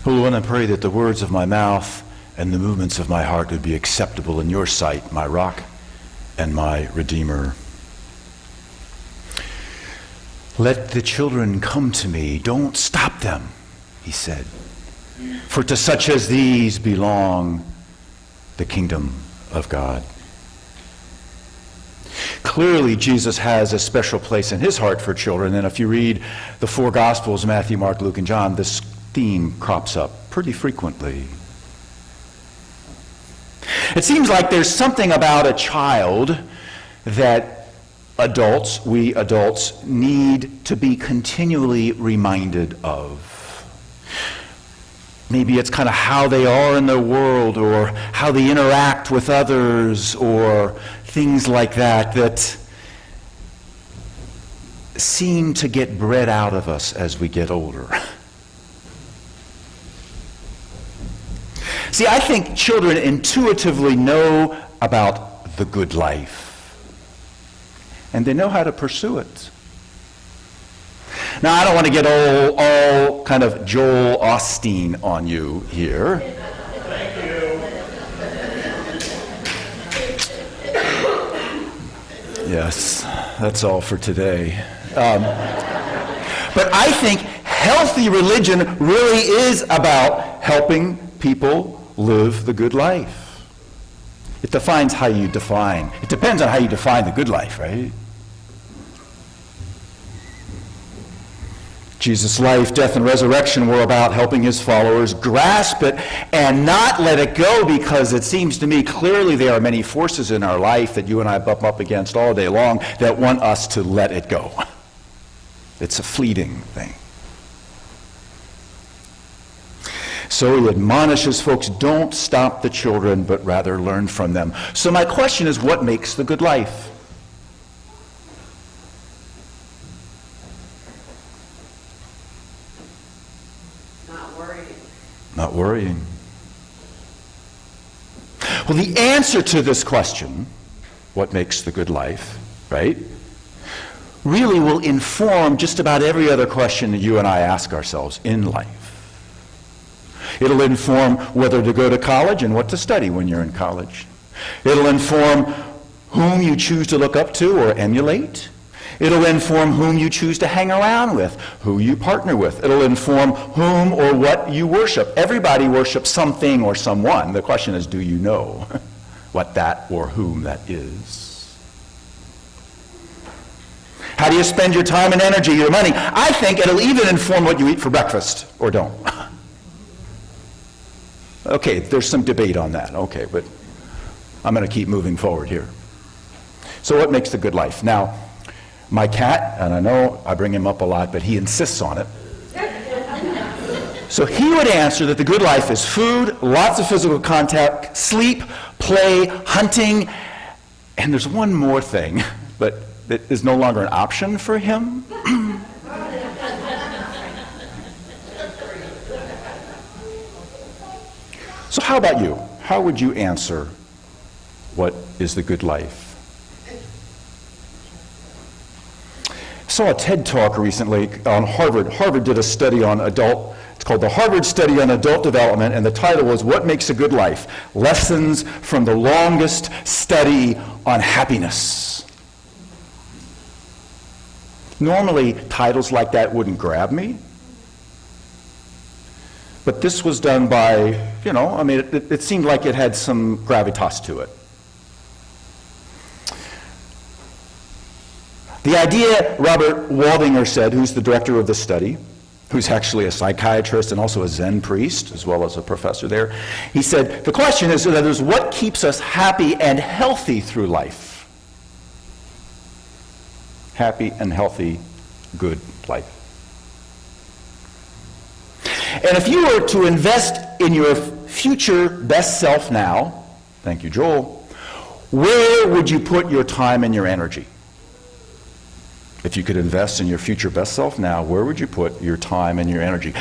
Oh, Lord, I pray that the words of my mouth and the movements of my heart would be acceptable in your sight, my rock and my redeemer. Let the children come to me. Don't stop them, he said. For to such as these belong the kingdom of God. Clearly, Jesus has a special place in his heart for children, and if you read the four Gospels, Matthew, Mark, Luke, and John, this theme crops up pretty frequently. It seems like there's something about a child that we adults, need to be continually reminded of. Maybe it's kind of how they are in the world, or how they interact with others, or things like that that seem to get bred out of us as we get older. See, I think children intuitively know about the good life, and they know how to pursue it. Now, I don't want to get all kind of Joel Osteen on you here. Thank you. Yes, that's all for today. But I think healthy religion really is about helping people live the good life. It defines how you define. It depends on how you define the good life, right? Jesus' life, death, and resurrection were about helping his followers grasp it and not let it go, because it seems to me clearly there are many forces in our life that you and I bump up against all day long that want us to let it go. It's a fleeting thing. So he admonishes folks, don't stop the children, but rather learn from them. So my question is, what makes the good life? Not worrying. Well, the answer to this question, what makes the good life, right, really will inform just about every other question that you and I ask ourselves in life. It'll inform whether to go to college and what to study when you're in college. It'll inform whom you choose to look up to or emulate. It'll inform whom you choose to hang around with, who you partner with. It'll inform whom or what you worship. Everybody worships something or someone. The question is, do you know what that or whom that is? How do you spend your time and energy, your money? I think it'll even inform what you eat for breakfast or don't. Okay, there's some debate on that. Okay, but I'm going to keep moving forward here. So what makes the good life? Now, my cat, and I know I bring him up a lot, but he insists on it. So he would answer that the good life is food, lots of physical contact, sleep, play, hunting, and there's one more thing, but that is no longer an option for him. So how about you? How would you answer what is the good life? I saw a TED Talk recently on Harvard. Harvard did a study on it's called the Harvard Study on Adult Development, and the title was What Makes a Good Life? Lessons from the Longest Study on Happiness. Normally, titles like that wouldn't grab me. But this was done by, it seemed like it had some gravitas to it. The idea, Robert Waldinger said, who's the director of the study, who's actually a psychiatrist and also a Zen priest, as well as a professor there, he said, the question is what keeps us happy and healthy through life? Happy and healthy, good life. And if you were to invest in your future best self now, thank you, Joel, where would you put your time and your energy? If you could invest in your future best self now, where would you put your time and your energy?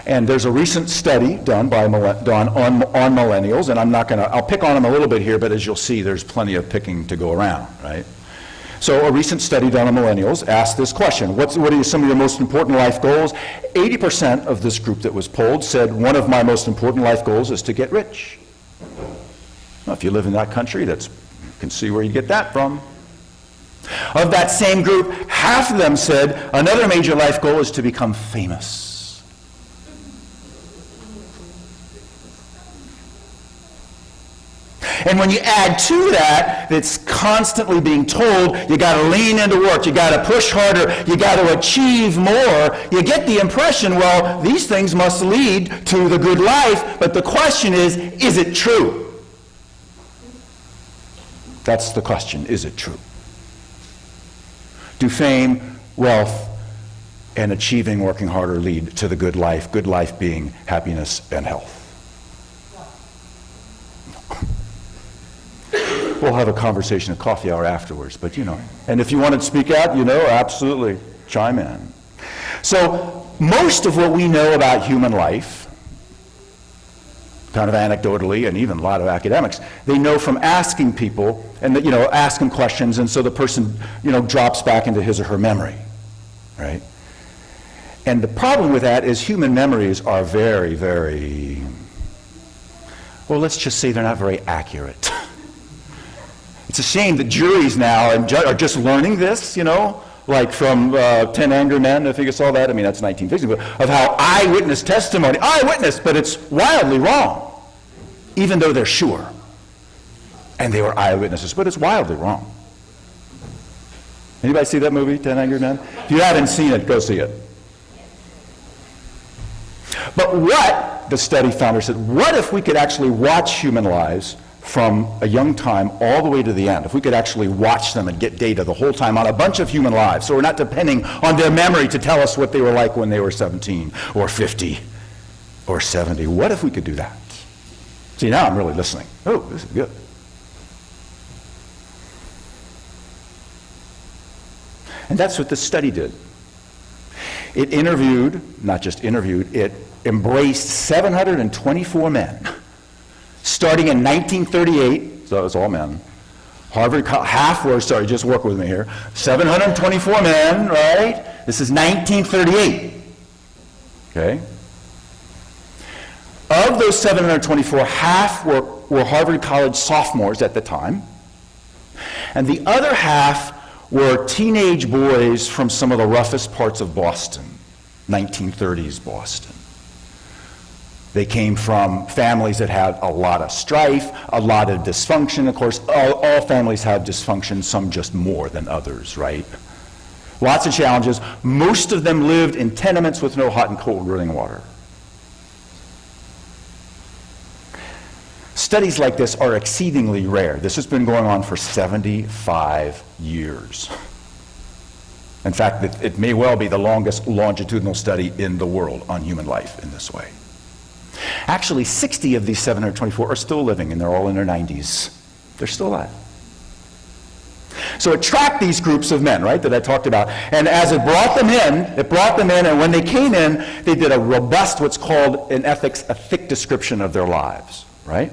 And there's a recent study done on millennials, and I'll pick on them a little bit here, but as you'll see, there's plenty of picking to go around, right? So a recent study done on millennials asked this question: what are some of your most important life goals? 80% of this group that was polled said, one of my most important life goals is to get rich. Well, if you live in that country, you can see where you get that from. Of that same group, half of them said another major life goal is to become famous. And when you add to that, it's constantly being told, you got to lean into work, you got to push harder, you got to achieve more, you get the impression, well, these things must lead to the good life, but the question is it true? That's the question, is it true? Do fame, wealth, and achieving, working harder lead to the good life being happiness and health? We'll have a conversation at coffee hour afterwards, but and if you want to speak out, absolutely chime in. So most of what we know about human life, kind of anecdotally, and even a lot of academics, they know from asking people, and ask them questions, and so the person, drops back into his or her memory, right? And the problem with that is human memories are very, very, well, let's just say they're not very accurate. It's a shame that juries now are just learning this, like from 10 Angry Men, I think you saw that. I mean, that's 1950, but of how eyewitness testimony, but it's wildly wrong, even though they're sure. And they were eyewitnesses, but it's wildly wrong. Anybody see that movie, 10 Angry Men? If you haven't seen it, go see it. But what, the study founder said, what if we could actually watch human lives from a young time all the way to the end? If we could actually watch them and get data the whole time on a bunch of human lives, so we're not depending on their memory to tell us what they were like when they were 17 or 50 or 70. What if we could do that? See, now I'm really listening. Oh, this is good. And that's what this study did. It interviewed, not just interviewed, it embraced 724 men. Starting in 1938, so it was all men. Half were, sorry, just work with me here. 724 men, right? This is 1938. Okay? Of those 724, half were Harvard College sophomores at the time. And the other half were teenage boys from some of the roughest parts of Boston, 1930s Boston. They came from families that had a lot of strife, a lot of dysfunction. Of course, all families have dysfunction, some just more than others, right? Lots of challenges. Most of them lived in tenements with no hot and cold running water. Studies like this are exceedingly rare. This has been going on for 75 years. In fact, it may well be the longest longitudinal study in the world on human life in this way. Actually, 60 of these 724 are still living, and they're all in their 90s. They're still alive. So it tracked these groups of men, right, that I talked about. And as it brought them in, and when they came in, they did a robust, what's called in ethics, a thick description of their lives, right?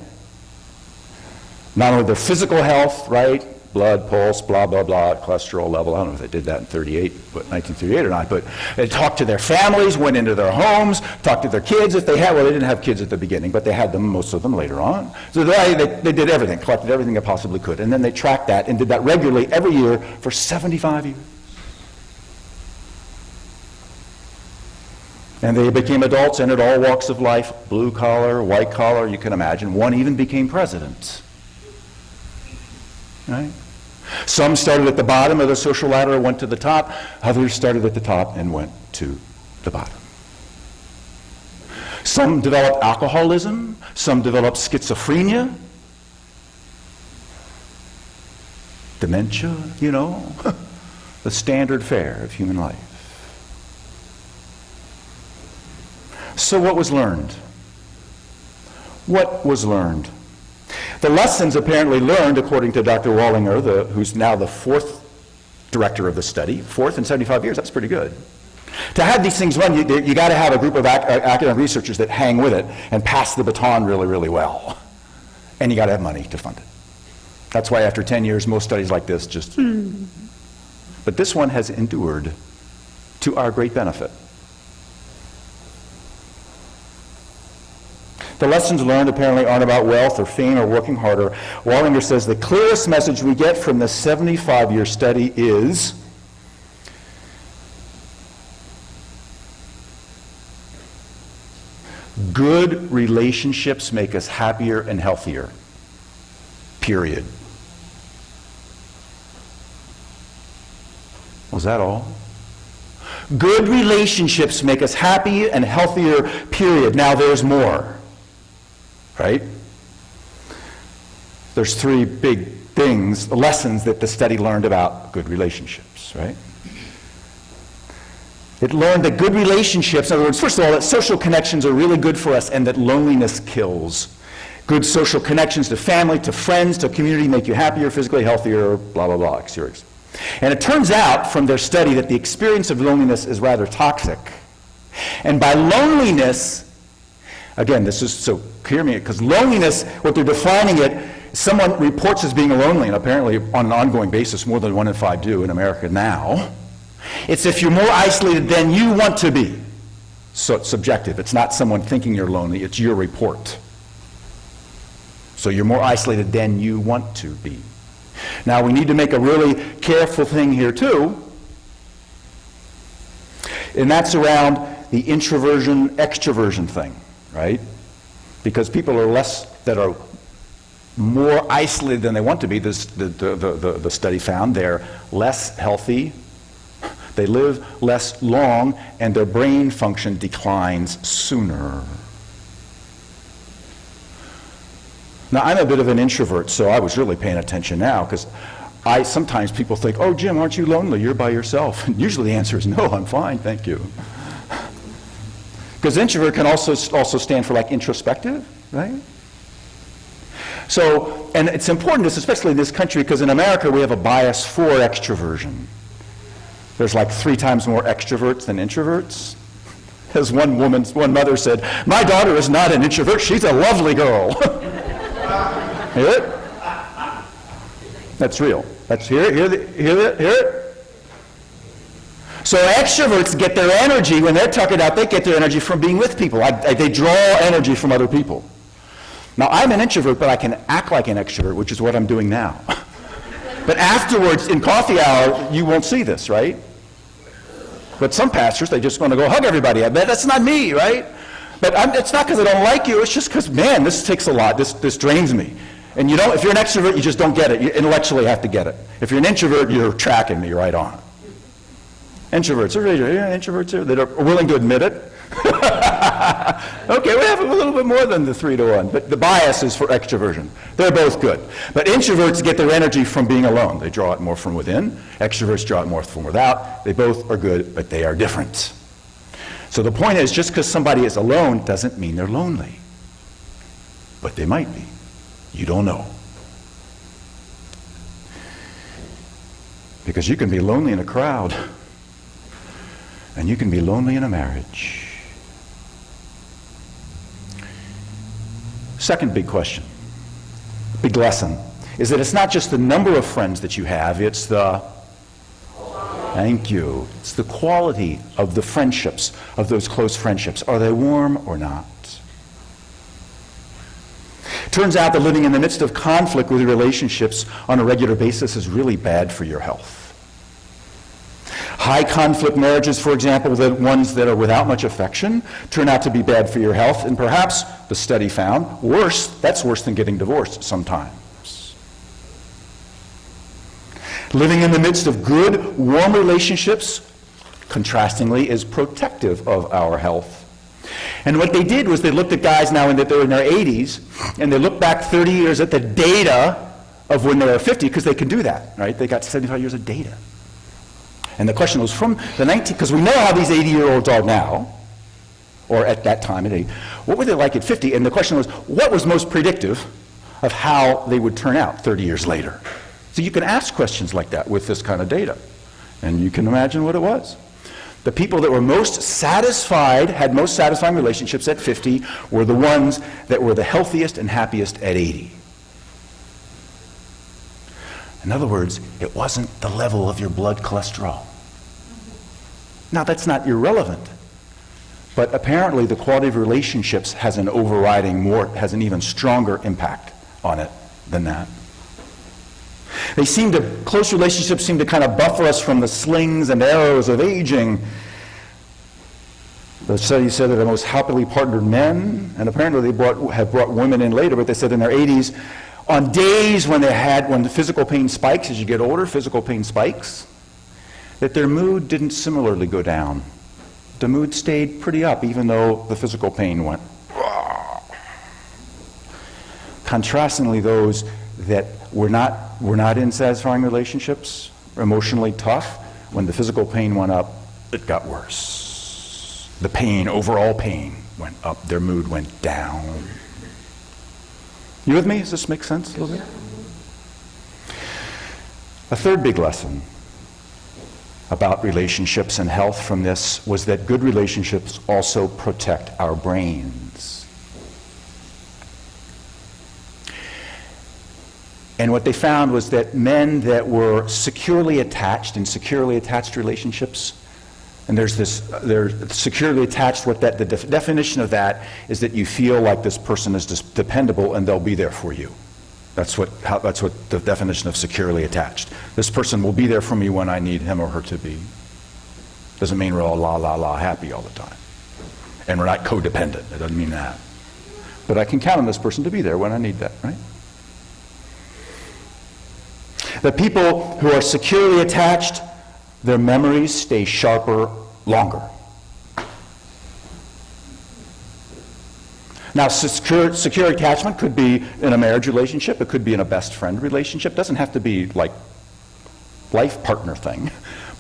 Not only their physical health, right, blood, pulse, blah, blah, blah, cholesterol level. I don't know if they did that in 1938 or not, but they talked to their families, went into their homes, talked to their kids if they had. Well, they didn't have kids at the beginning, but they had them, most of them, later on. So they did everything, collected everything they possibly could, and then they tracked that and did that regularly every year for 75 years. And they became adults, entered all walks of life, blue collar, white collar, you can imagine. One even became president. Right? Some started at the bottom of the social ladder and went to the top. Others started at the top and went to the bottom. Some developed alcoholism. Some developed schizophrenia. Dementia, the standard fare of human life. So what was learned? What was learned? The lessons apparently learned, according to Dr. Wallinger, who's now the fourth director of the study, fourth in 75 years, that's pretty good. To have these things run, you got to have a group of academic researchers that hang with it and pass the baton really, really well. And you got to have money to fund it. That's why after 10 years, most studies like this just but this one has endured to our great benefit. The lessons learned apparently aren't about wealth or fame or working harder. Wallinger says the clearest message we get from this 75-year study is good relationships make us happier and healthier. Period. Was that all? Good relationships make us happy and healthier, period. Now there's more. Right? There's three big things, lessons that the study learned about good relationships, right? It learned that good relationships, in other words, first of all, that social connections are really good for us and that loneliness kills. Good social connections to family, to friends, to community make you happier, physically healthier, blah, blah, blah, etc. And it turns out from their study that the experience of loneliness is rather toxic. And by loneliness, again, this is so hear me, because loneliness, what they're defining it, someone reports as being lonely, and apparently on an ongoing basis, more than 1 in 5 do in America now. It's if you're more isolated than you want to be. So it's subjective. It's not someone thinking you're lonely, it's your report. So you're more isolated than you want to be. Now we need to make a really careful thing here too, and that's around the introversion-extroversion thing, right? Because people are that are more isolated than they want to be, the study found, they're less healthy, they live less long, and their brain function declines sooner. Now, I'm a bit of an introvert, so I was really paying attention now, because sometimes people think, oh, Jim, aren't you lonely? You're by yourself. And usually the answer is, no, I'm fine, thank you. Because introvert can also stand for like introspective, right? So, and it's important, especially in this country, because in America we have a bias for extroversion. There's like 3 times more extroverts than introverts. As one mother said, my daughter is not an introvert, she's a lovely girl. Hear it? That's real. Hear it? So extroverts get their energy, when they're tuckered out, they get their energy from being with people. They draw energy from other people. Now, I'm an introvert, but I can act like an extrovert, which is what I'm doing now. But afterwards, in coffee hour, you won't see this, right? But some pastors, they just want to go hug everybody. I bet that's not me, right? But it's not because I don't like you, it's just because, man, this takes a lot. This drains me. And if you're an extrovert, you just don't get it. You intellectually have to get it. If you're an introvert, you're tracking me right on. Introverts, introverts are that are willing to admit it. Okay, we have a little bit more than the 3 to 1, but the bias is for extroversion. They're both good. But introverts get their energy from being alone. They draw it more from within. Extroverts draw it more from without. They both are good, but they are different. So the point is, just because somebody is alone doesn't mean they're lonely. But they might be. You don't know. Because you can be lonely in a crowd. And you can be lonely in a marriage. Second big question, big lesson, is that it's not just the number of friends that you have, it's the, thank you, it's the quality of the friendships, of those close friendships. Are they warm or not? Turns out that living in the midst of conflict with your relationships on a regular basis is really bad for your health. High conflict marriages, for example, the ones that are without much affection, turn out to be bad for your health, and perhaps, the study found, that's worse than getting divorced sometimes. Living in the midst of good, warm relationships, contrastingly, is protective of our health. And what they did was they looked at guys now that they're in their 80s, and they looked back 30 years at the data of when they were 50, because they can do that, right? They got 75 years of data. And the question was from the because we know how these 80-year-olds are now, or at that time, what were they like at 50? And the question was, what was most predictive of how they would turn out 30 years later? So you can ask questions like that with this kind of data. And you can imagine what it was. The people that were most satisfied, had most satisfying relationships at 50, were the ones that were the healthiest and happiest at 80. In other words, it wasn't the level of your blood cholesterol. Now, that's not irrelevant, but apparently the quality of relationships has an has an even stronger impact on it than that. Close relationships seem to kind of buffer us from the slings and arrows of aging. The study said that the most happily partnered men, and apparently they have brought women in later, but they said in their 80s, on days when the physical pain spikes, as you get older, physical pain spikes, that their mood didn't similarly go down. The mood stayed pretty up, even though the physical pain went. Contrastingly, those that were not in satisfying relationships, emotionally tough, when the physical pain went up, it got worse. The pain, overall pain, went up. Their mood went down. You with me? Does this make sense a little bit? A third big lesson about relationships and health from this was that good relationships also protect our brains. And what they found was that men that were securely attached in securely attached relationships, and they're securely attached, the definition of that is that you feel like this person is dependable and they'll be there for you. That's what the definition of securely attached. This person will be there for me when I need him or her to be. Doesn't mean we're all la happy all the time. And we're not codependent. It doesn't mean that. But I can count on this person to be there when I need that, right? The people who are securely attached, their memories stay sharper longer. Now, secure attachment could be in a marriage relationship. It could be in a best friend relationship. It doesn't have to be like life partner thing.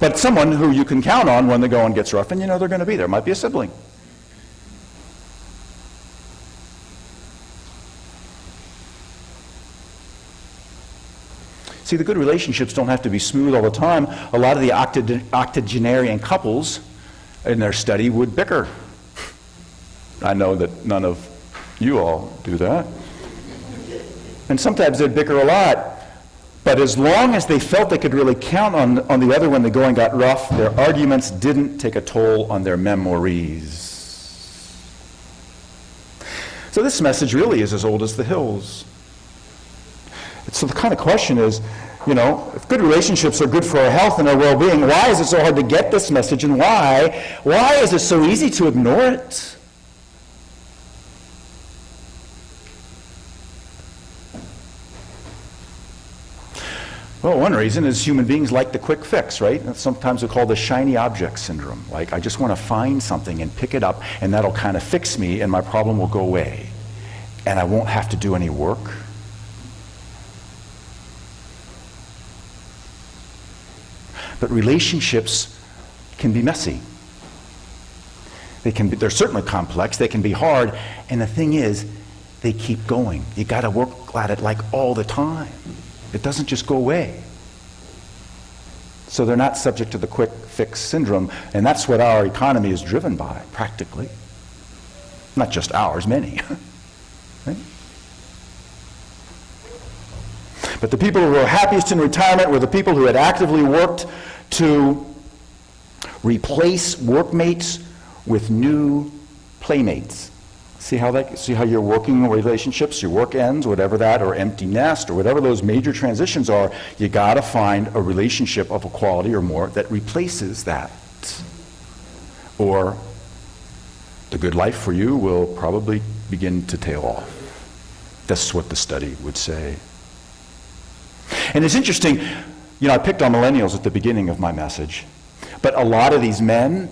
But someone who you can count on when the going gets rough and you know they're going to be there. It might be a sibling. See, the good relationships don't have to be smooth all the time. A lot of the octogenarian couples in their study would bicker. I know that none of you all do that. And sometimes they'd bicker a lot. But as long as they felt they could really count on the other when the going got rough, their arguments didn't take a toll on their memories. So this message really is as old as the hills. So the kind of question is, you know, if good relationships are good for our health and our well-being, why is it so hard to get this message, and why is it so easy to ignore it? Well, one reason is human beings like the quick fix, right? That's sometimes we call the shiny object syndrome. Like, I just want to find something and pick it up, and that'll kind of fix me, and my problem will go away. And I won't have to do any work. But relationships can be messy. They're certainly complex, they can be hard, and the thing is, they keep going. You got to work at it like all the time. It doesn't just go away. So they're not subject to the quick fix syndrome, and that's what our economy is driven by, practically. Not just ours, many. Right? But the people who were happiest in retirement were the people who had actively worked to replace workmates with new playmates. See how your working relationships, your work ends, whatever that, or empty nest, or whatever those major transitions are, you got to find a relationship of equality or more that replaces that. Or the good life for you will probably begin to tail off. That's what the study would say. And it's interesting, you know, I picked on millennials at the beginning of my message, but a lot of these men,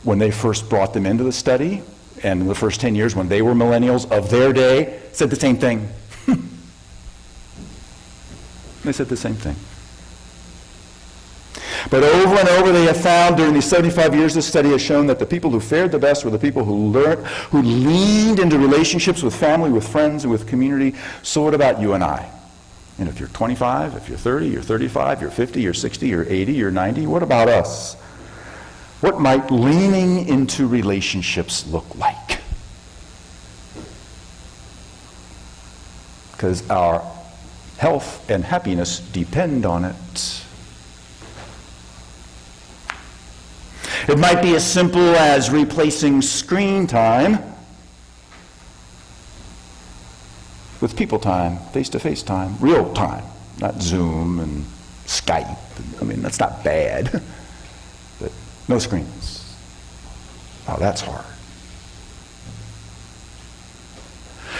when they first brought them into the study, and in the first 10 years when they were millennials of their day, said the same thing. They said the same thing. But over and over they have found during these 75 years this study has shown that the people who fared the best were the people who leaned into relationships with family, with friends, and with community. So what about you and I? And if you're 25, if you're 30, you're 35, you're 50, you're 60, you're 80, you're 90, what about us? What might leaning into relationships look like? Because our health and happiness depend on it. It might be as simple as replacing screen time with people time, face-to-face time, real time, not Zoom and Skype. I mean, that's not bad, but no screens. Oh, that's hard.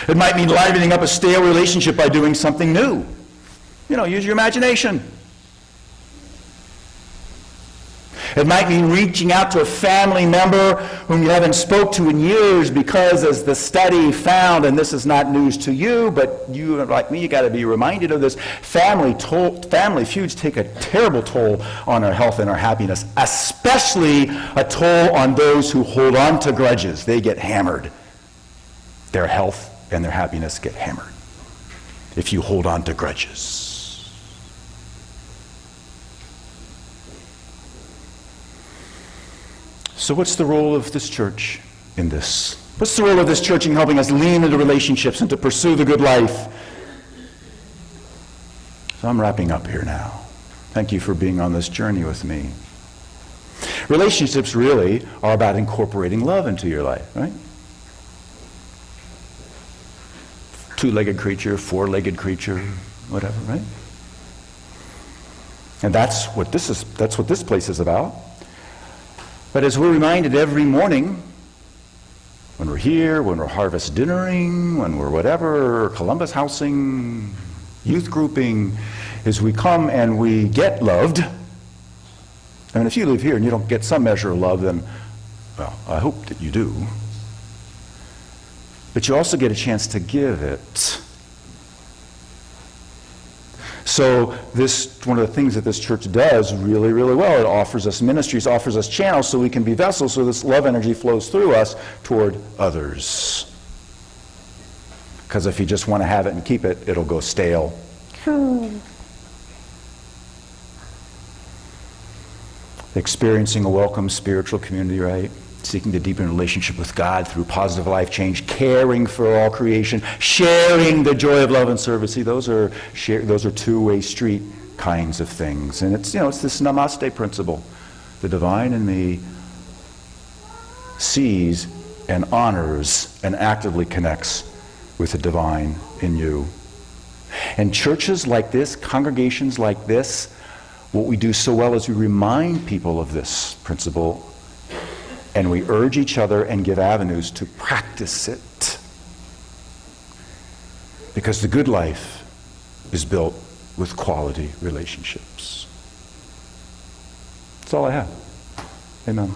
It might mean livening up a stale relationship by doing something new. You know, use your imagination. It might mean reaching out to a family member whom you haven't spoke to in years because, as the study found, and this is not news to you, but you, like me, you got to be reminded of this, family feuds take a terrible toll on our health and our happiness, especially a toll on those who hold on to grudges. They get hammered. Their health and their happiness get hammered if you hold on to grudges. So what's the role of this church in this? What's the role of this church in helping us lean into relationships and to pursue the good life? So I'm wrapping up here now. Thank you for being on this journey with me. Relationships really are about incorporating love into your life, right? Two-legged creature, four-legged creature, whatever, right? And that's what this place is about. But as we're reminded every morning, when we're here, when we're harvest dinnering, when we're whatever, Columbus housing, youth grouping, is we come and we get loved. And if you live here and you don't get some measure of love, then, well, I hope that you do. But you also get a chance to give it. So one of the things that this church does really, really well, it offers us ministries, offers us channels so we can be vessels, so this love energy flows through us toward others. Because if you just want to have it and keep it, it'll go stale. Experiencing a welcome spiritual community, right? Seeking to deepen relationship with God through positive life change, caring for all creation, sharing the joy of love and service. See, those are two-way street kinds of things. And it's this namaste principle. The divine in me sees and honors and actively connects with the divine in you. And churches like this, congregations like this, what we do so well is we remind people of this principle, and we urge each other and give avenues to practice it. Because the good life is built with quality relationships. That's all I have. Amen.